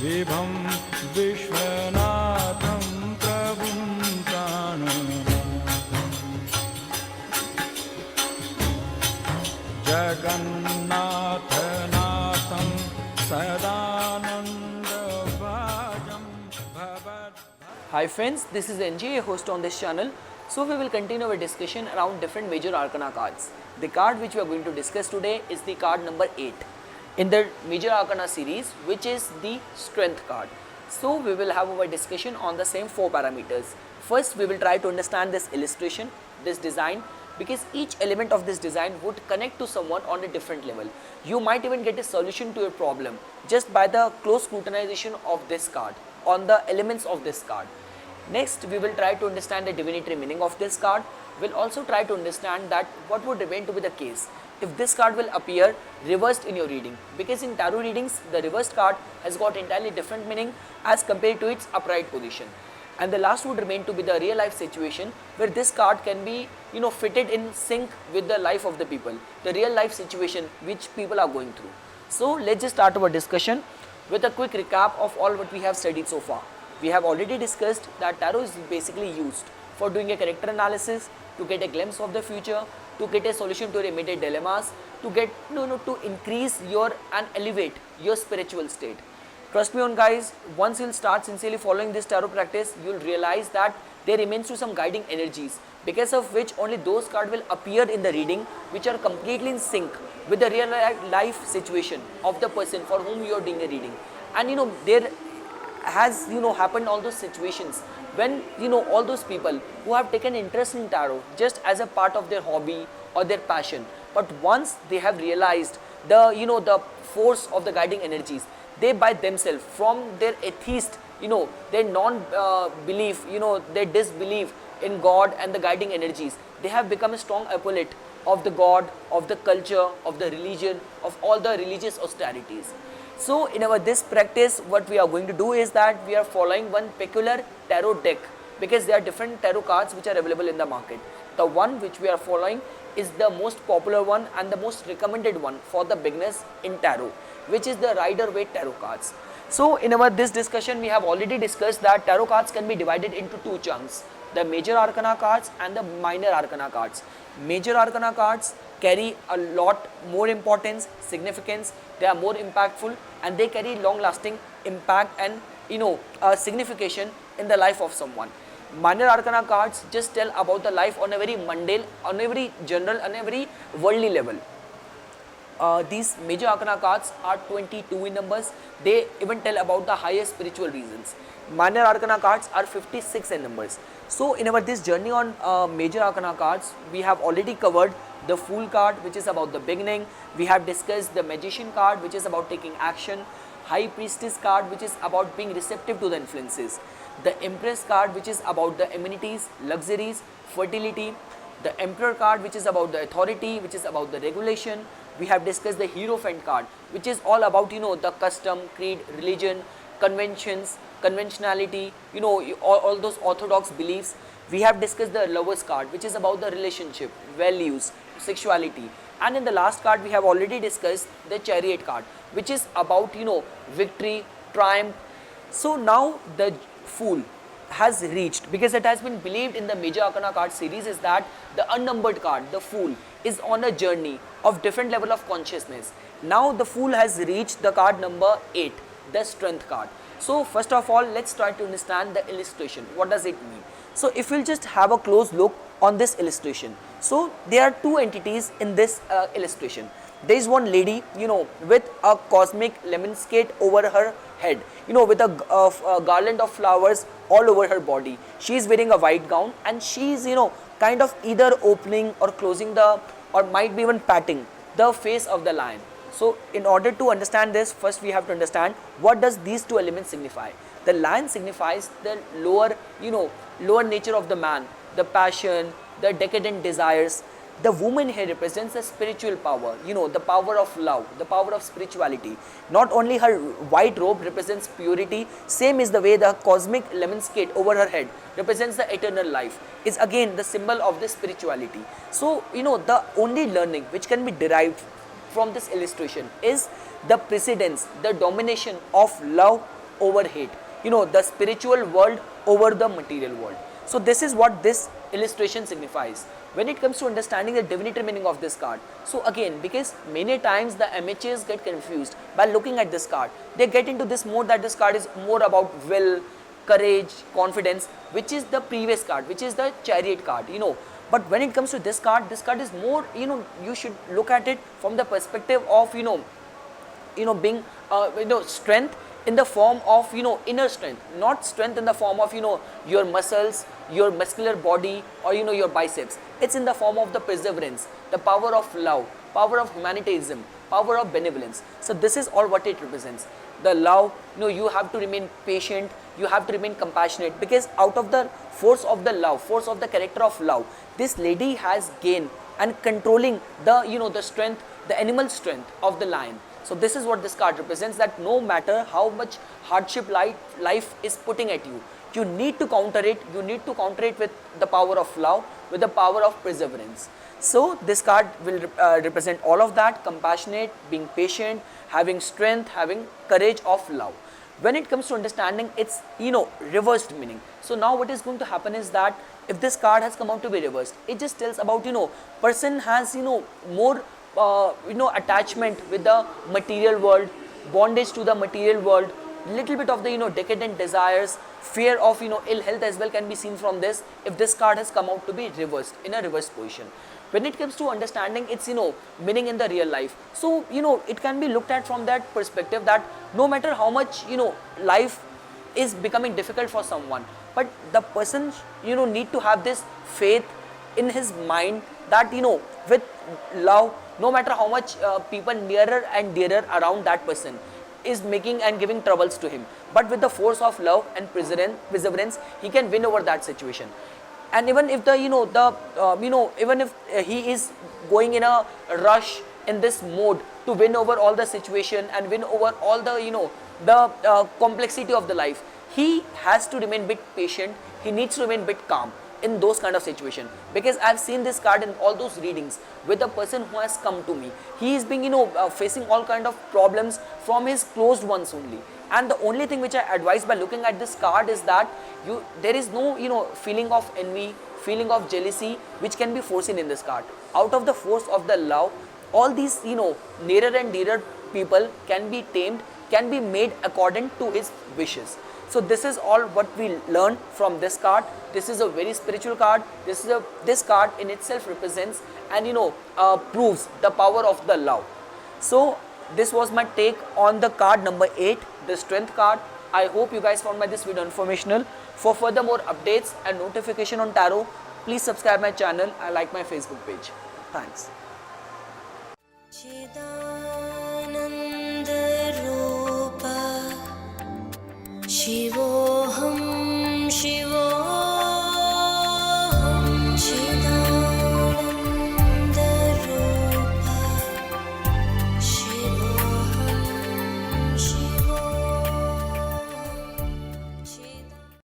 विभं विश्वनाथं प्रभुं जगन्नाथनाथं सदानन्दभाजं भवद्. Hi friends, this is NJ, a host on this channel. So we will continue our discussion around different major arcana cards. The card which we are going to discuss today is the card number 8 in the major arcana series, which is the strength card. So we will have our discussion on the same 4 parameters. First we will try to understand this illustration, this design, because each element of this design would connect to someone on a different level. You might even get a solution to your problem just by the close scrutinization of this card on the elements of this card. Next, we will try to understand the divinity meaning of this card. We'll also try to understand that what would remain to be the case if this card will appear reversed in your reading, because in tarot readings the reversed card has got entirely different meaning as compared to its upright position. And the last would remain to be the real life situation where this card can be fitted in sync with the life of the people, the real life situation which people are going through. So let's just start our discussion with a quick recap of all what we have studied so far. We have already discussed that tarot is basically used for doing a character analysis, to get a glimpse of the future, to get a solution to your immediate dilemmas, to get to increase your and elevate your spiritual state. Trust me on guys, once you'll start sincerely following this tarot practice, you'll realize that there remains to some guiding energies, because of which only those cards will appear in the reading which are completely in sync with the real life situation of the person for whom you are doing a reading. And there has happened all those situations when all those people who have taken interest in tarot just as a part of their hobby or their passion, but once they have realized the the force of the guiding energies, they by themselves from their atheist their non belief, their disbelief in God and the guiding energies, they have become a strong opponent of the God, of the culture, of the religion, of all the religious austerities. So in our this practice, what we are going to do is that we are following one peculiar tarot deck, because there are different tarot cards which are available in the market. The one which we are following is the most popular one and the most recommended one for the beginners in tarot, which is the Rider-Waite tarot cards. So in our this discussion, we have already discussed that tarot cards can be divided into 2 chunks, the major arcana cards and the minor arcana cards. Major arcana cards carry a lot more importance, significance, they are more impactful, and they carry long lasting impact and signification in the life of someone. Minor arcana cards just tell about the life on a very mundane, on a very general and a very worldly level. These major arcana cards are 22 in numbers. They even tell about the higher spiritual reasons. Minor arcana cards are 56 in numbers. So in our this journey on major arcana cards, we have already covered the Fool card, which is about the beginning. We have discussed the Magician card, which is about taking action. High Priestess card, which is about being receptive to the influences. The Empress card, which is about the amenities, luxuries, fertility. The Emperor card, which is about the authority, which is about the regulation. We have discussed the Hierophant card, which is all about the custom, creed, religion, conventions, conventionality, all those orthodox beliefs. We have discussed the Lovers card, which is about the relationship, values, sexuality. And in the last card we have already discussed the Chariot card, which is about victory, triumph. So now the Fool has reached, because it has been believed in the major arcana card series is that the unnumbered card, the Fool, is on a journey of different level of consciousness. Now the Fool has reached the card number 8, the Strength card. So first of all, let's try to understand the illustration. What does it mean? So if we'll just have a close look on this illustration. So there are 2 entities in this illustration. There is one lady, with a cosmic lemniscate over her head, with a garland of flowers all over her body. She is wearing a white gown, and she is, kind of either opening or closing or might be even patting the face of the lion. So in order to understand this, first we have to understand what does these 2 elements signify. The lion signifies the lower nature of the man, the passion, the decadent desires. The woman here represents the spiritual power, the power of love, the power of spirituality. Not only her white robe represents purity, same is the way the cosmic lemniscate over her head represents the eternal life, is again the symbol of the spirituality. So, the only learning which can be derived from this illustration is the precedence, the domination of love over hate, the spiritual world over the material world. So this is what this illustration signifies when it comes to understanding the divinity meaning of this card. So again, because many times the amateurs get confused by looking at this card, they get into this mode that this card is more about will, courage, confidence, which is the previous card, which is the chariot card, but when it comes to this card is more, you should look at it from the perspective of, being, strength in the form of, inner strength, not strength in the form of, your muscles, your muscular body, or, your biceps. It's in the form of the perseverance, the power of love, power of humanitarianism, power of benevolence. So this is all what it represents. The love, you have to remain patient, you have to remain compassionate, because out of the force of the love, force of the character of love, this lady has gained and controlling the, the strength, the animal strength of the lion. So this is what this card represents, that no matter how much hardship life is putting at you, you need to counter it, with the power of love, with the power of perseverance. So this card will represent all of that: compassionate, being patient, having strength, having courage of love. When it comes to understanding its, reversed meaning. So now what is going to happen is that if this card has come out to be reversed, it just tells about, person has, more attachment with the material world, bondage to the material world, little bit of the, decadent desires, fear of, ill health as well can be seen from this if this card has come out to be reversed, in a reversed position. When it comes to understanding its, meaning in the real life, so, it can be looked at from that perspective that no matter how much, life is becoming difficult for someone, but the person, need to have this faith in his mind that, with love, no matter how much people nearer and dearer around that person is making and giving troubles to him, but with the force of love and perseverance, he can win over that situation. And even if the, even if he is going in a rush in this mode to win over all the situation and win over all the, the complexity of the life, he has to remain bit patient, he needs to remain bit calm in those kind of situation. Because I've seen this card in all those readings with a person who has come to me. He is being, facing all kind of problems from his closed ones only. And the only thing which I advise by looking at this card is that there is no, feeling of envy, feeling of jealousy which can be foreseen in this card. Out of the force of the love, all these, nearer and dearer people can be tamed, can be made according to his wishes. So this is all what we learn from this card. This is a very spiritual card. This card in itself represents and, proves the power of the love. So this was my take on the card number 8, the strength card. I hope you guys found this video informational. For further more updates and notification on tarot, please subscribe my channel and like my Facebook page. Thanks. शिवोऽहम्